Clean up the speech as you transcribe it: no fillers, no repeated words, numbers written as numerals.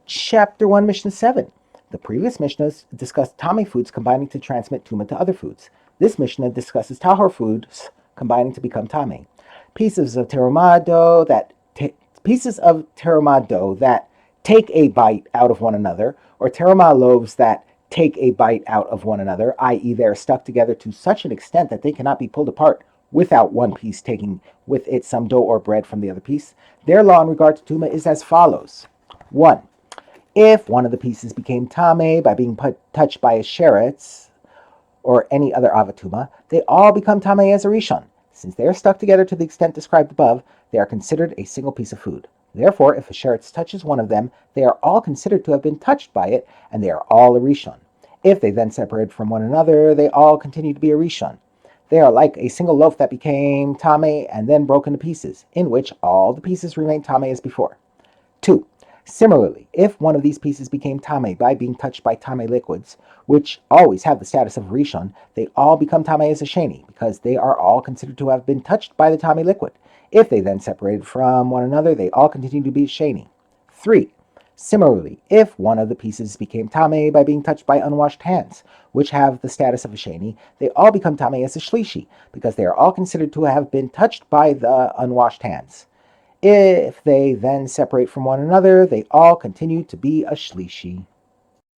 Chapter 1, Mishnah 7. The previous Mishnahs discussed Tame foods combining to transmit Tuma to other foods. This Mishnah discusses Tahor foods combining to become Tame. Pieces of terumah dough that take a bite out of one another, or terumah loaves that take a bite out of one another, i.e. they are stuck together to such an extent that they cannot be pulled apart without one piece taking with it some dough or bread from the other piece. Their law in regard to Tuma is as follows. 1. If one of the pieces became Tame by being touched by a sheretz or any other avatuma, they all become Tame as a Rishon. Since they are stuck together to the extent described above, they are considered a single piece of food. Therefore, if a sheretz touches one of them, they are all considered to have been touched by it, and they are all a Rishon. If they then separate from one another, they all continue to be a Rishon. They are like a single loaf that became Tame and then broke into pieces, in which all the pieces remain Tame as before. 2. Similarly, if one of these pieces became Tame by being touched by Tame liquids, which always have the status of Rishon, they all become Tame as a Sheni, because they are all considered to have been touched by the Tame liquid. If they then separated from one another, they all continue to be Sheni. 3. Similarly, if one of the pieces became Tame by being touched by unwashed hands, which have the status of a Sheni, they all become Tame as a Shlishi, because they are all considered to have been touched by the unwashed hands. If they then separate from one another, they all continue to be a Shlishi.